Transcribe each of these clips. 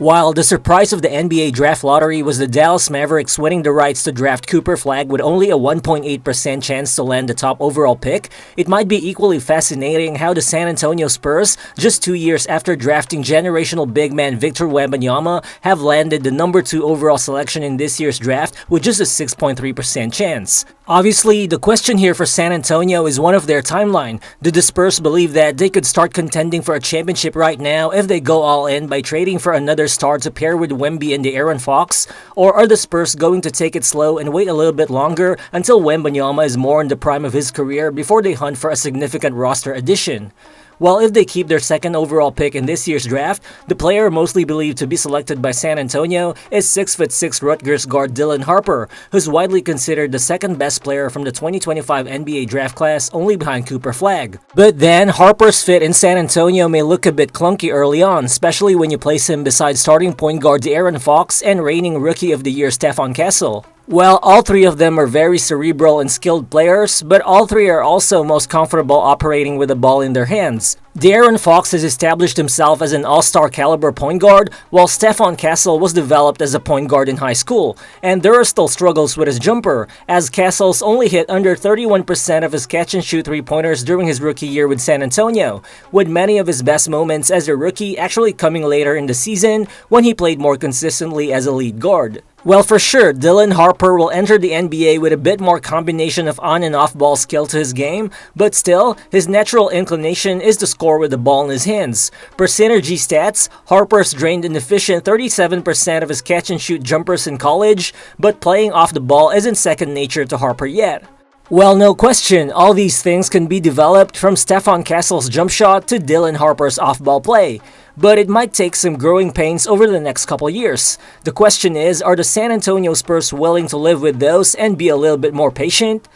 While the surprise of the NBA draft lottery was the Dallas Mavericks winning the rights to draft Cooper Flagg with only a 1.8% chance to land the top overall pick, it might be equally fascinating how the San Antonio Spurs, just 2 years after drafting generational big man Victor Wembanyama, have landed the number 2 overall selection in this year's draft with just a 6.3% chance. Obviously, the question here for San Antonio is one of their timeline. Do the Spurs believe that they could start contending for a championship right now if they go all in by trading for another star to pair with Wemby and DeAaron Fox? Or are the Spurs going to take it slow and wait a little bit longer until Wembanyama is more in the prime of his career before they hunt for a significant roster addition? Well, if they keep their second overall pick in this year's draft, the player mostly believed to be selected by San Antonio is 6'6" Rutgers guard Dylan Harper, who's widely considered the second best player from the 2025 NBA draft class, only behind Cooper Flagg. But then, Harper's fit in San Antonio may look a bit clunky early on, especially when you place him beside starting point guard DeAaron Fox and reigning Rookie of the Year Stephon Castle. Well, all three of them are very cerebral and skilled players, but all three are also most comfortable operating with the ball in their hands. DeAaron Fox has established himself as an all-star caliber point guard, while Stephon Castle was developed as a point guard in high school. And there are still struggles with his jumper, as Castle's only hit under 31% of his catch-and-shoot three-pointers during his rookie year with San Antonio, with many of his best moments as a rookie actually coming later in the season when he played more consistently as a lead guard. Well, for sure, Dylan Harper will enter the NBA with a bit more combination of on and off ball skill to his game, but still, his natural inclination is to score with the ball in his hands. Per Synergy stats, Harper's drained an efficient 37% of his catch and shoot jumpers in college, but playing off the ball isn't second nature to Harper yet. Well, no question, all these things can be developed from Stephon Castle's jump shot to Dylan Harper's off-ball play, but it might take some growing pains over the next couple years. The question is, are the San Antonio Spurs willing to live with those and be a little bit more patient?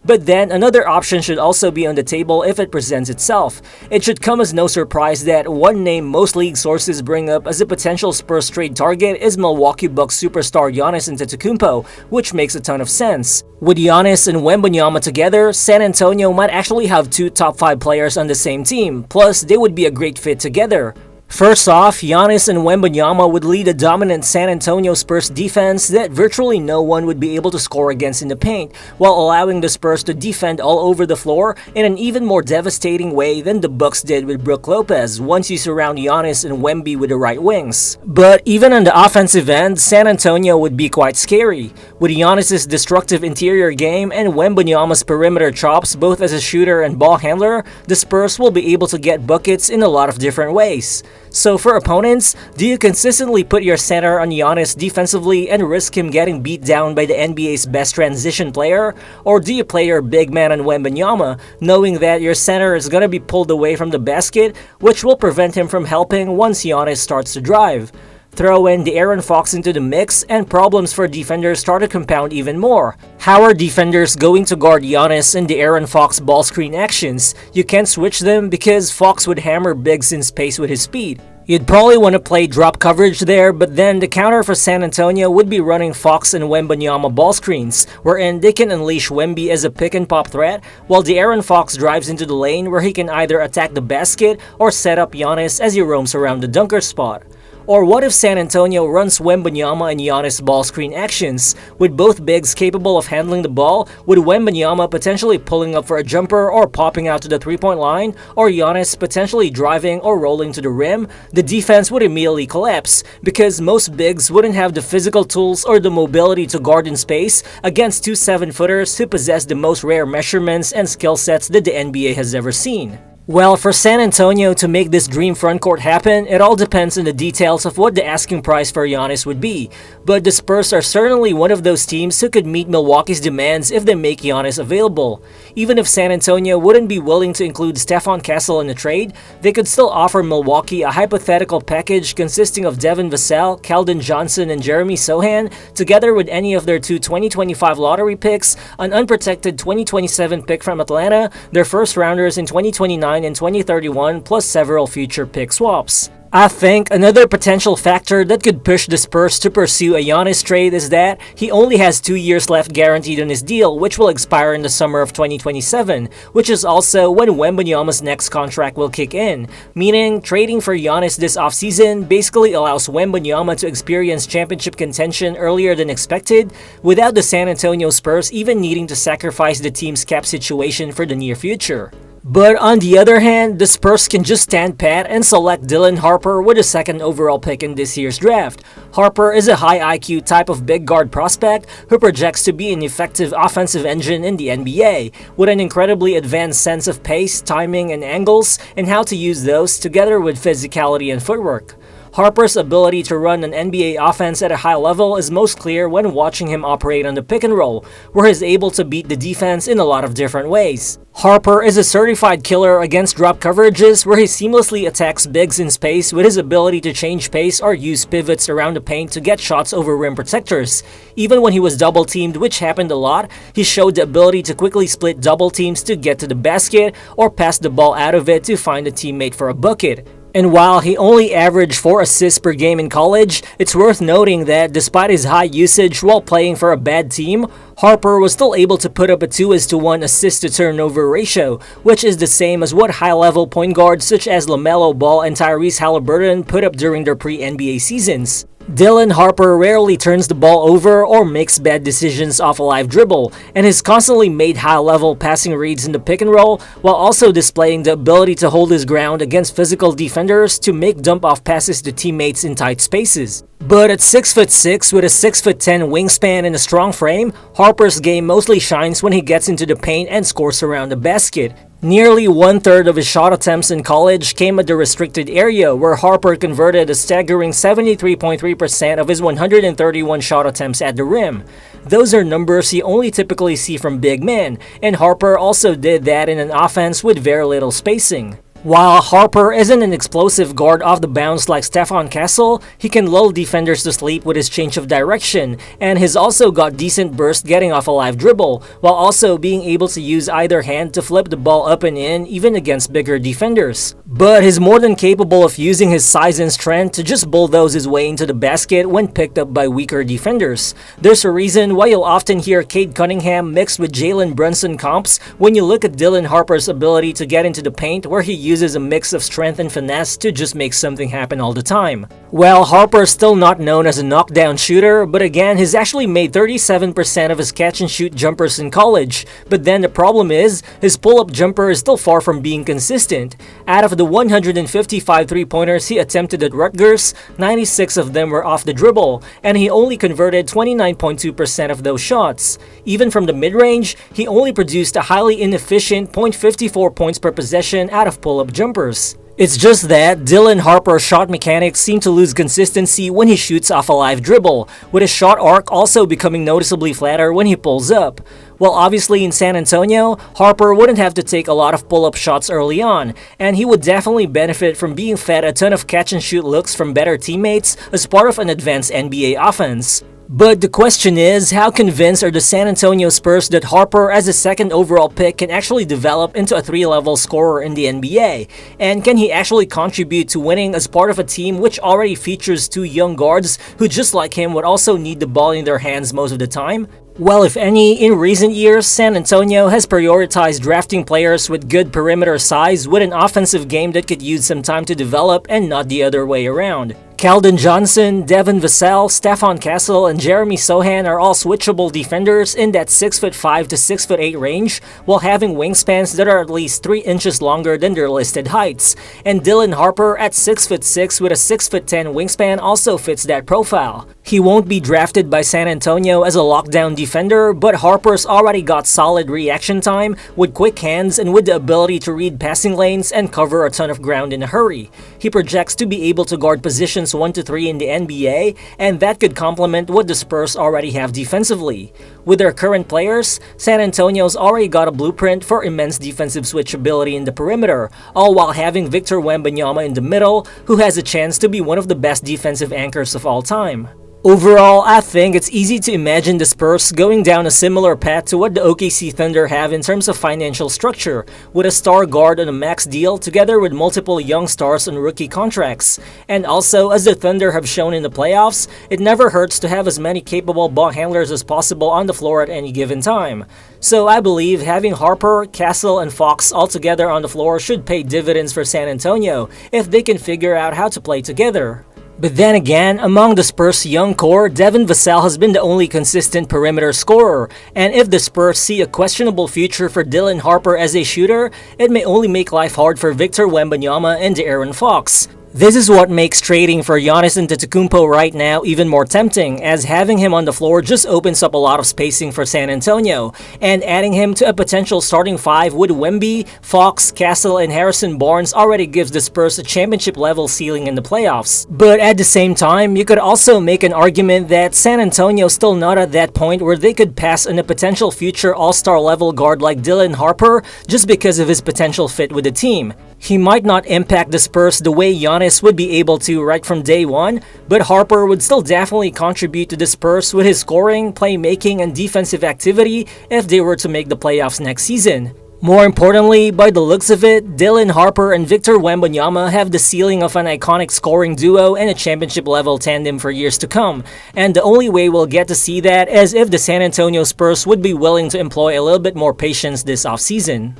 But then, another option should also be on the table if it presents itself. It should come as no surprise that one name most league sources bring up as a potential Spurs trade target is Milwaukee Bucks superstar Giannis Antetokounmpo, which makes a ton of sense. With Giannis and Wembanyama together, San Antonio might actually have 2 top 5 players on the same team, plus they would be a great fit together. First off, Giannis and Wembanyama would lead a dominant San Antonio Spurs defense that virtually no one would be able to score against in the paint, while allowing the Spurs to defend all over the floor in an even more devastating way than the Bucks did with Brook Lopez once you surround Giannis and Wemby with the right wings. But even on the offensive end, San Antonio would be quite scary. With Giannis' destructive interior game and Wembanyama's perimeter chops both as a shooter and ball handler, the Spurs will be able to get buckets in a lot of different ways. So for opponents, do you consistently put your center on Giannis defensively and risk him getting beat down by the NBA's best transition player? Or do you play your big man on Wembanyama, knowing that your center is going to be pulled away from the basket, which will prevent him from helping once Giannis starts to drive? Throw in DeAaron Fox into the mix and problems for defenders start to compound even more. How are defenders going to guard Giannis and DeAaron Fox ball screen actions? You can't switch them because Fox would hammer bigs in space with his speed. You'd probably want to play drop coverage there, but then the counter for San Antonio would be running Fox and Wembanyama ball screens, wherein they can unleash Wemby as a pick-and-pop threat, while DeAaron Fox drives into the lane where he can either attack the basket or set up Giannis as he roams around the dunker spot. Or what if San Antonio runs Wembanyama and Giannis ball screen actions, with both bigs capable of handling the ball, with Wembanyama potentially pulling up for a jumper or popping out to the three-point line, or Giannis potentially driving or rolling to the rim? The defense would immediately collapse, because most bigs wouldn't have the physical tools or the mobility to guard in space against 2 7-footers who possess the most rare measurements and skill sets that the NBA has ever seen. Well, for San Antonio to make this dream frontcourt happen, it all depends on the details of what the asking price for Giannis would be. But the Spurs are certainly one of those teams who could meet Milwaukee's demands if they make Giannis available. Even if San Antonio wouldn't be willing to include Stephon Castle in the trade, they could still offer Milwaukee a hypothetical package consisting of Devin Vassell, Keldon Johnson, and Jeremy Sochan, together with any of their 2 2025 lottery picks, an unprotected 2027 pick from Atlanta, their first rounders in 2029 and 2031, plus several future pick swaps. I think another potential factor that could push the Spurs to pursue a Giannis trade is that he only has 2 years left guaranteed on his deal, which will expire in the summer of 2027, which is also when Wembanyama's next contract will kick in, meaning trading for Giannis this offseason basically allows Wembanyama to experience championship contention earlier than expected, without the San Antonio Spurs even needing to sacrifice the team's cap situation for the near future. But on the other hand, the Spurs can just stand pat and select Dylan Harper with a second overall pick in this year's draft. Harper is a high IQ type of big guard prospect who projects to be an effective offensive engine in the NBA, with an incredibly advanced sense of pace, timing, and angles, and how to use those together with physicality and footwork. Harper's ability to run an NBA offense at a high level is most clear when watching him operate on the pick and roll, where he's able to beat the defense in a lot of different ways. Harper is a certified killer against drop coverages, where he seamlessly attacks bigs in space with his ability to change pace or use pivots around the paint to get shots over rim protectors. Even when he was double teamed, which happened a lot, he showed the ability to quickly split double teams to get to the basket or pass the ball out of it to find a teammate for a bucket. And while he only averaged 4 assists per game in college, it's worth noting that despite his high usage while playing for a bad team, Harper was still able to put up a 2:1 assist-to-turnover ratio, which is the same as what high-level point guards such as LaMelo Ball and Tyrese Halliburton put up during their pre-NBA seasons. Dylan Harper rarely turns the ball over or makes bad decisions off a live dribble, and has constantly made high-level passing reads in the pick and roll, while also displaying the ability to hold his ground against physical defenders to make dump-off passes to teammates in tight spaces. But at 6'6" with a 6'10" wingspan and a strong frame, Harper's game mostly shines when he gets into the paint and scores around the basket. Nearly 1/3 of his shot attempts in college came at the restricted area, where Harper converted a staggering 73.3% of his 131 shot attempts at the rim. Those are numbers you only typically see from big men, and Harper also did that in an offense with very little spacing. While Harper isn't an explosive guard off the bounce like Stephon Castle, he can lull defenders to sleep with his change of direction, and he's also got decent burst getting off a live dribble, while also being able to use either hand to flip the ball up and in even against bigger defenders. But he's more than capable of using his size and strength to just bulldoze his way into the basket when picked up by weaker defenders. There's a reason why you'll often hear Cade Cunningham mixed with Jalen Brunson comps when you look at Dylan Harper's ability to get into the paint, where he uses a mix of strength and finesse to just make something happen all the time. Well, Harper's still not known as a knockdown shooter, but again, he's actually made 37% of his catch-and-shoot jumpers in college. But then the problem is, his pull-up jumper is still far from being consistent. Out of the 155 three-pointers he attempted at Rutgers, 96 of them were off the dribble, and he only converted 29.2% of those shots. Even from the mid-range, he only produced a highly inefficient .54 points per possession out of pull-up jumpers. It's just that Dylan Harper's shot mechanics seem to lose consistency when he shoots off a live dribble, with his shot arc also becoming noticeably flatter when he pulls up. Well, obviously in San Antonio, Harper wouldn't have to take a lot of pull-up shots early on, and he would definitely benefit from being fed a ton of catch-and-shoot looks from better teammates as part of an advanced NBA offense. But the question is, how convinced are the San Antonio Spurs that Harper as a second overall pick can actually develop into a 3-level scorer in the NBA? And can he actually contribute to winning as part of a team which already features 2 young guards who, just like him, would also need the ball in their hands most of the time? Well, if any, in recent years, San Antonio has prioritized drafting players with good perimeter size with an offensive game that could use some time to develop and not the other way around. Keldon Johnson, Devin Vassell, Stephon Castle, and Jeremy Sochan are all switchable defenders in that 6'5" to 6'8" range, while having wingspans that are at least 3 inches longer than their listed heights. And Dylan Harper at 6'6" with a 6'10" wingspan also fits that profile. He won't be drafted by San Antonio as a lockdown defender, but Harper's already got solid reaction time with quick hands and with the ability to read passing lanes and cover a ton of ground in a hurry. He projects to be able to guard positions 1 to 3 in the NBA, and that could complement what the Spurs already have defensively. With their current players, San Antonio's already got a blueprint for immense defensive switchability in the perimeter, all while having Victor Wembanyama in the middle, who has a chance to be one of the best defensive anchors of all time. Overall, I think it's easy to imagine the Spurs going down a similar path to what the OKC Thunder have in terms of financial structure, with a star guard on a max deal together with multiple young stars on rookie contracts. And also, as the Thunder have shown in the playoffs, it never hurts to have as many capable ball handlers as possible on the floor at any given time. So I believe having Harper, Castle, and Fox all together on the floor should pay dividends for San Antonio if they can figure out how to play together. But then again, among the Spurs' young core, Devin Vassell has been the only consistent perimeter scorer, and if the Spurs see a questionable future for Dylan Harper as a shooter, it may only make life hard for Victor Wembanyama and DeAaron Fox. This is what makes trading for Giannis Antetokounmpo right now even more tempting, as having him on the floor just opens up a lot of spacing for San Antonio, and adding him to a potential starting five with Wemby, Fox, Castle, and Harrison Barnes already gives the Spurs a championship-level ceiling in the playoffs. But at the same time, you could also make an argument that San Antonio's still not at that point where they could pass on a potential future all-star level guard like Dylan Harper just because of his potential fit with the team. He might not impact the Spurs the way Giannis would be able to right from day one, but Harper would still definitely contribute to the Spurs with his scoring, playmaking, and defensive activity if they were to make the playoffs next season. More importantly, by the looks of it, Dylan Harper and Victor Wembanyama have the ceiling of an iconic scoring duo and a championship-level tandem for years to come, and the only way we'll get to see that is if the San Antonio Spurs would be willing to employ a little bit more patience this offseason.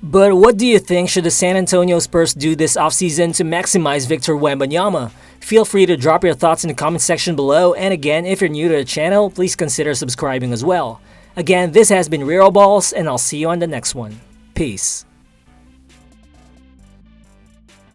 But what do you think should the San Antonio Spurs do this offseason to maximize Victor Wembanyama? Feel free to drop your thoughts in the comment section below, and again, if you're new to the channel, please consider subscribing as well. Again, this has been Real Balls, and I'll see you on the next one. Peace.